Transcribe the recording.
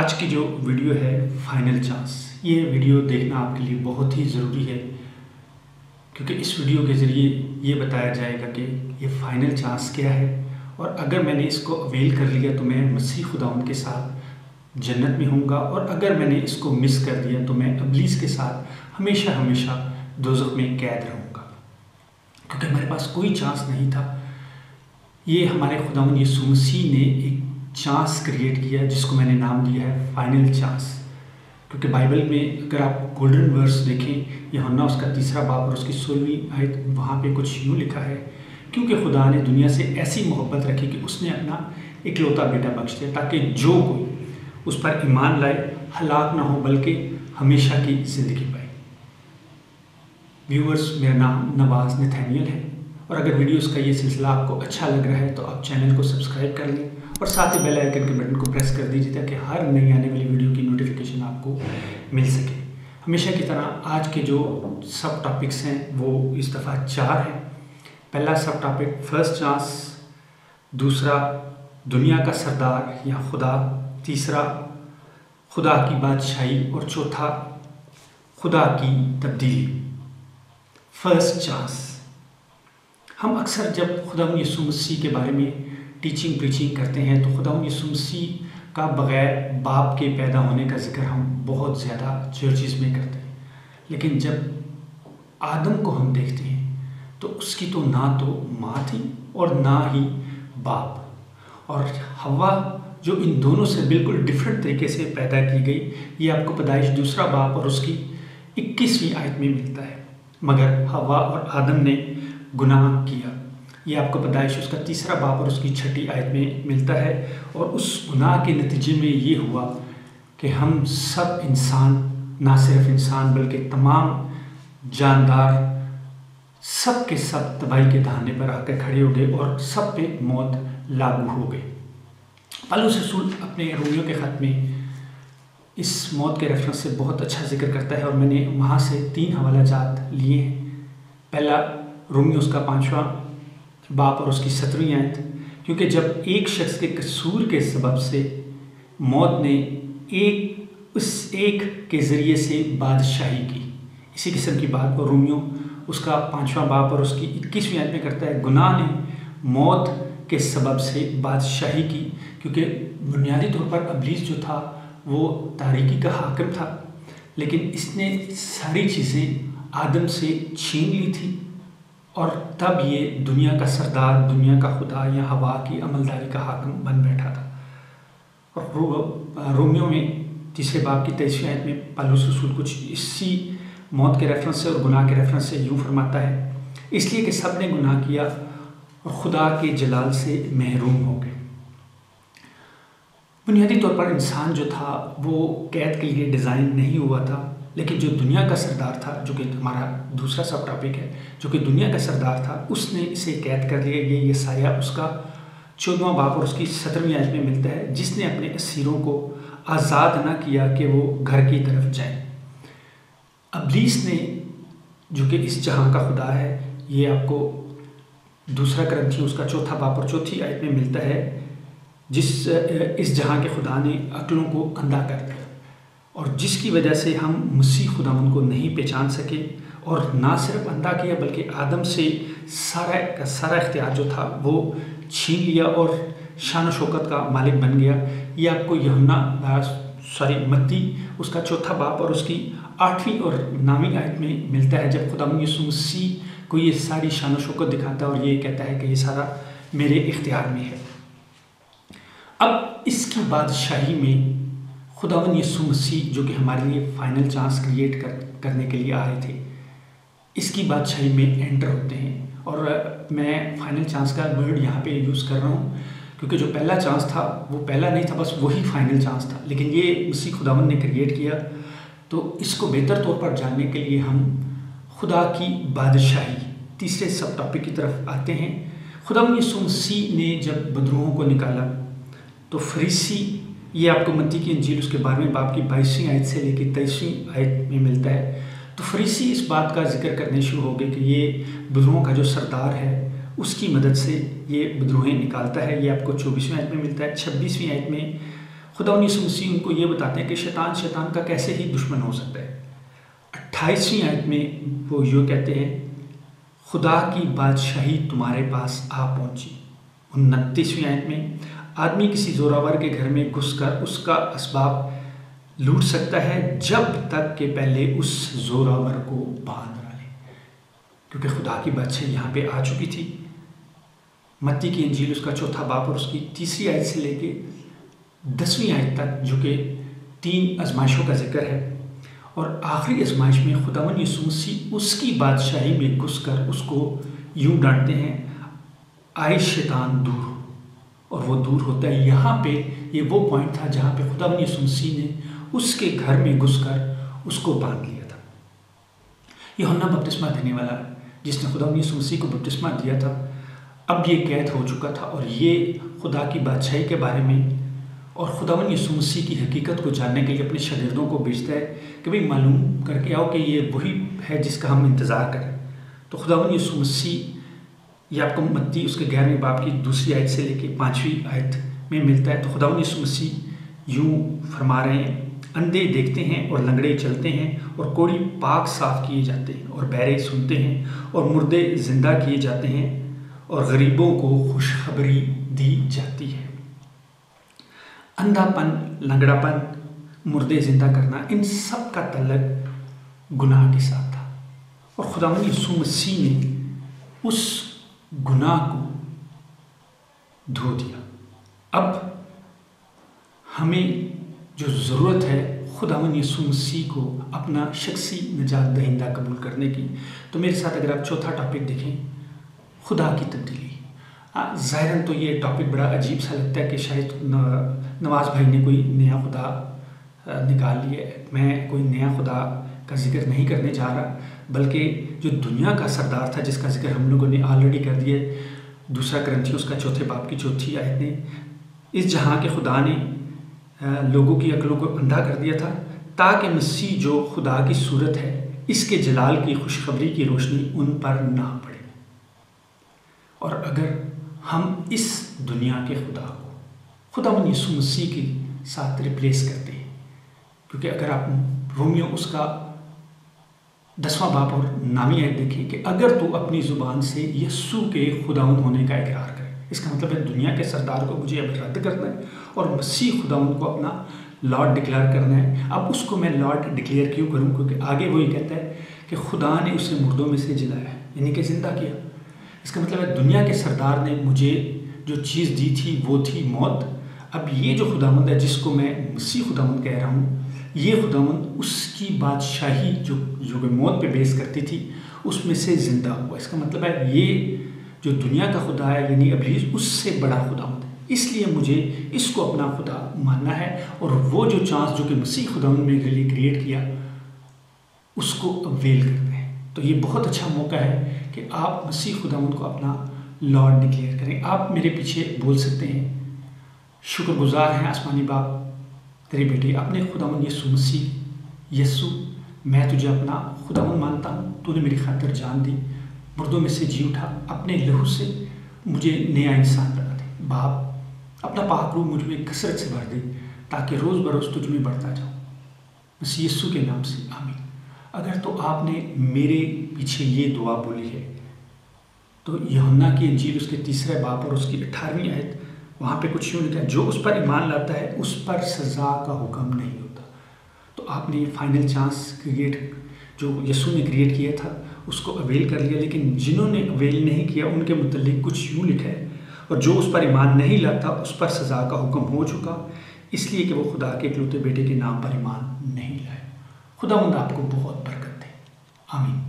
आज की जो वीडियो है फाइनल चांस, ये वीडियो देखना आपके लिए बहुत ही ज़रूरी है क्योंकि इस वीडियो के ज़रिए ये बताया जाएगा कि ये फाइनल चांस क्या है और अगर मैंने इसको अवेल कर लिया तो मैं मसीह खुदावंद के साथ जन्नत में होऊंगा और अगर मैंने इसको मिस कर दिया तो मैं इब्लीस के साथ हमेशा हमेशा दोज़ख में कैद रहूँगा क्योंकि हमारे पास कोई चांस नहीं था। ये हमारे खुदावंद यीशु मसीह ने एक चांस क्रिएट किया जिसको मैंने नाम दिया है फाइनल चांस। क्योंकि बाइबल में अगर आप गोल्डन वर्स देखें, यूहन्ना उसका 3 बाब और उसकी 16वीं आयत, वहाँ पे कुछ यूँ लिखा है, क्योंकि खुदा ने दुनिया से ऐसी मोहब्बत रखी कि उसने अपना इकलौता बेटा बख्श दिया ताकि जो कोई उस पर ईमान लाए हलाक ना हो बल्कि हमेशा की ज़िंदगी पाए। व्यूअर्स, मेरा नाम नवाज़ नथानियल है और अगर वीडियोस का ये सिलसिला आपको अच्छा लग रहा है तो आप चैनल को सब्सक्राइब कर लें और साथ ही बेल आइकन के बटन को प्रेस कर दीजिए ताकि हर नई आने वाली वीडियो की नोटिफिकेशन आपको मिल सके। हमेशा की तरह आज के जो सब टॉपिक्स हैं वो इस दफ़ा 4 हैं। पहला सब टॉपिक फर्स्ट चांस, दूसरा दुनिया का सरदार या खुदा, तीसरा खुदा की बादशाही और चौथा खुदा की तब्दीली। फर्स्ट चांस, हम अक्सर जब खुदावंद यीशु मसीह के बारे में टीचिंग प्रीचिंग करते हैं तो खुदावंद यीशु मसीह का बग़ैर बाप के पैदा होने का जिक्र हम बहुत ज़्यादा चर्चिज़ में करते हैं, लेकिन जब आदम को हम देखते हैं तो उसकी तो ना तो माँ थी और ना ही बाप, और हव्वा जो इन दोनों से बिल्कुल डिफरेंट तरीके से पैदा की गई, ये आपको पैदाइश 2 बाब और उसकी 21वीं आयत में मिलता है। मगर हव्वा और आदम ने गुनाह किया, ये आपको पैदाइश उसका 3 बाब और उसकी 6ठी आयत में मिलता है। और उस गुनाह के नतीजे में ये हुआ कि हम सब इंसान, ना सिर्फ इंसान बल्कि तमाम जानदार सब के सब तबाही के दहाने पर आकर खड़े हो गए और सब पे मौत लागू हो गई। पौलुस रसूल अपने रोमियो के ख़त में इस मौत के रेफरेंस से बहुत अच्छा जिक्र करता है और मैंने वहाँ से 3 हवाला जात लिए हैं। पहला रोमियो उसका 5वां बाब और उसकी 17वीं आयत, क्योंकि जब एक शख्स के कसूर के सबब से मौत ने उस एक के ज़रिए से बादशाही की, इसी किस्म की बात वो रोमियो उसका 5वां बाब और उसकी 21वीं आयत में करता है। गुनाह ने मौत के सबब से बादशाही की, क्योंकि बुनियादी तौर पर इब्लीस जो था वो तारीकी का हाकिम था, लेकिन इसने सारी चीज़ें आदम से छीन ली थी और तब ये दुनिया का सरदार, दुनिया का खुदा या हवा की अमलदारी का हाकिम बन बैठा था। और रोमियो में 3 बाब की 23वीं आयत में पौलुस रसूल कुछ इसी मौत के रेफरेंस से और गुनाह के रेफरेंस से यूँ फरमाता है, इसलिए कि सब ने गुनाह किया और खुदा के जलाल से महरूम हो गए। बुनियादी तौर पर इंसान जो था वो कैद के लिए डिज़ाइन नहीं हुआ था, लेकिन जो दुनिया का सरदार था, जो कि हमारा दूसरा सब टॉपिक है, जो कि दुनिया का सरदार था, उसने इसे कैद कर लिया। ये यसाया उसका 14वां बाब और उसकी 17वीं आयत में मिलता है, जिसने अपने असीरों को आज़ाद ना किया कि वो घर की तरफ जाए। इब्लीस ने, जो कि इस जहां का खुदा है, ये आपको 2 कुरिन्थियों उसका 4 बाब और 4 आयत में मिलता है, इस जहां के खुदा ने अक्लों को अंधा कर दिया और जिसकी वजह से हम मसीह खुदावंद को नहीं पहचान सके, और ना सिर्फ अंधा किया बल्कि आदम से सारा का सारा इख्तियार जो था वो छीन लिया और शान शौकत का मालिक बन गया। ये आपको मत्ती उसका 4 बाब और उसकी 8वीं और 9वीं आयत में मिलता है, जब खुदावंद यीशु मसीह को ये सारी शान शौकत दिखाता है और ये कहता है कि ये सारा मेरे इख्तियार में है। अब इसकी बादशाही में खुदावंद यीशु मसीह, जो कि हमारे लिए फाइनल चांस क्रिएट करने के लिए आए थे, इसकी बादशाही में एंटर होते हैं। और मैं फाइनल चांस का वर्ड यहाँ पे यूज़ कर रहा हूँ क्योंकि जो पहला चांस था वो पहला नहीं था, बस वही फाइनल चांस था, लेकिन ये मसीह खुदावंद ने क्रिएट किया। तो इसको बेहतर तौर पर जानने के लिए हम खुदा की बादशाही तीसरे सब टॉपिक की तरफ आते हैं। खुदावंद यीशु मसीह ने जब बदरूहों को निकाला तो फरीसी, ये आपको मत्ती की इंजील उसके 12वें बाब की 22वीं आयत से लेकर 23वीं आयत में मिलता है। तो फरीसी इस बात का जिक्र करने शुरू हो गए कि ये बदरूहों का जो सरदार है उसकी मदद से ये बदरूहें निकालता है। ये आपको 24वीं आयत में मिलता है। 26वीं आयत में खुदा यीशु मसीह उनको ये बताते हैं कि शैतान का कैसे ही दुश्मन हो सकता है। 28वीं आयत में वो यूँ कहते हैं, खुदा की बादशाही तुम्हारे पास आ पहुंची। 29वीं आयत में, आदमी किसी जोरावर के घर में घुसकर उसका असबाब लूट सकता है जब तक के पहले उस जोरावर को बांध ना ले, क्योंकि खुदा की बादशाही यहाँ पे आ चुकी थी। मत्ती की इंजील उसका 4 बाब और उसकी 3री आयत से लेके 10वीं आयत तक, जो कि 3 आजमाइशों का जिक्र है, और आखिरी आजमाइश में खुदावंद यीशु मसीह उसकी बादशाही में घुसकर उसको यूं डांटते हैं, आए शैतान दूर हो, और वो दूर होता है। यहाँ पे ये वो पॉइंट था जहाँ पे खुदावंद यीशु मसीह ने उसके घर में घुसकर उसको बांध लिया था। यूहन्ना बपतिस्मा देने वाला जिसने खुदावंद यीशु मसीह को बपतिस्मा दिया था, अब ये कैद हो चुका था और ये खुदा की बादशाही के बारे में और खुदावंद यीशु मसीह की हकीकत को जानने के लिए अपने शागिर्दों को भेजता है कि भाई मालूम करके आओ कि ये वही है जिसका हम इंतज़ार करें। तो खुदावंद यीशु मसीह ये आपको मत्ती उसके 11वें बाब की 2री आयत से लेकर 5वीं आयत में मिलता है। तो खुदावंद यीशु मसीह यूँ फरमा रहे हैं, अंधे देखते हैं और लंगड़े चलते हैं और कोढ़ी पाक साफ किए जाते हैं और बहरे सुनते हैं और मुर्दे जिंदा किए जाते हैं और गरीबों को खुशखबरी दी जाती है। अंधापन, लंगड़ापन, मुर्दे जिंदा करना, इन सब का तल्लक गुनाह के साथ था और खुदावंद यीशु मसीह ने उस गुनाह को धो दिया। अब हमें जो ज़रूरत है खुदावंद यीशु मसीह को अपना शख्सी निजात दहिंदा कबूल करने की, तो मेरे साथ अगर आप 4था टॉपिक देखें, खुदा की तब्दीली। ज़ाहिरन तो ये टॉपिक बड़ा अजीब सा लगता है कि शायद नवाज़ भाई ने कोई नया खुदा निकाल लिया है। मैं कोई नया खुदा का जिक्र नहीं करने जा रहा, बल्कि जो दुनिया का सरदार था जिसका जिक्र हम लोगों ने ऑलरेडी कर दिया, 2 कुरिन्थियों उसका 4 बाब की 4थी आयत ने, इस जहाँ के खुदा ने लोगों की अक्लों को अंधा कर दिया था ताकि मसीह जो खुदा की सूरत है इसके जलाल की खुशखबरी की रोशनी उन पर ना पड़े। और अगर हम इस दुनिया के खुदा को खुदावंद यीशु मसीह के साथ रिप्लेस करते हैं, क्योंकि अगर आप रोमियो उसका 10वां बाब और 9वीं आयत देखें कि अगर तू अपनी ज़ुबान से यीशु के खुदावंद होने का इकरार करे, इसका मतलब है दुनिया के सरदार को मुझे अब रद्द करना है और मसीह खुदावंद को अपना लॉर्ड डिक्लेयर करना है। अब उसको मैं लॉर्ड डिक्लेयर क्यों करूं? क्योंकि आगे वही कहता है कि खुदा ने उसे मुर्दों में से जिलाया, यानी कि जिंदा किया। इसका मतलब है दुनिया के सरदार ने मुझे जो चीज़ दी थी वो थी मौत। अब ये जो खुदावंद है जिसको मैं मसीह खुदावंद कह रहा हूँ, ये खुदावंद उसकी बादशाही जो मौत पे बेस करती थी उसमें से ज़िंदा हुआ। इसका मतलब है ये जो दुनिया का खुदा है यानी इब्लीस, उससे बड़ा खुदावंद है। इसलिए मुझे इसको अपना खुदा मानना है और वो जो चांस जो कि मसीह खुदावंद मेरे लिए क्रिएट किया उसको अवेल करना है। तो ये बहुत अच्छा मौका है कि आप मसीह खुदावंद को अपना लॉर्ड डिक्लेयर करें। आप मेरे पीछे बोल सकते हैं, शुक्रगुजार हैं आसमानी बाप तेरे बेटे अपने खुदावंद यीशु मसीह। यीशु, मैं तुझे अपना खुदावंद मानता हूँ, तूने मेरी खातिर जान दी, मुर्दों में से जी उठा, अपने लहू से मुझे नया इंसान बना दे। बाप, अपना पाक रूह मुझ में कसरत से भर दे ताकि रोज़ बरोज़ तुझ में बढ़ता जाऊँ, मसीह यीशु के नाम से, आमीन। अगर तो आपने मेरे पीछे ये दुआ बोली है तो यूहन्ना की इंजील उसके 3 बाब और उसकी 18वीं आयत, वहाँ पे कुछ यूँ लिखा है, जो उस पर ईमान लाता है उस पर सज़ा का हुक्म नहीं होता। तो आपने फाइनल चांस क्रिएट जो यीशु ने क्रिएट किया था उसको अवेल कर लिया, लेकिन जिन्होंने अवेल नहीं किया उनके मुतल्लिक कुछ यूँ लिखा है, और जो उस पर ईमान नहीं लाता उस पर सज़ा का हुक्म हो चुका, इसलिए कि वो खुदा के इकलौते बेटे के नाम पर ईमान नहीं लाए। खुदावंद आपको बहुत बरकत दे, आमीन।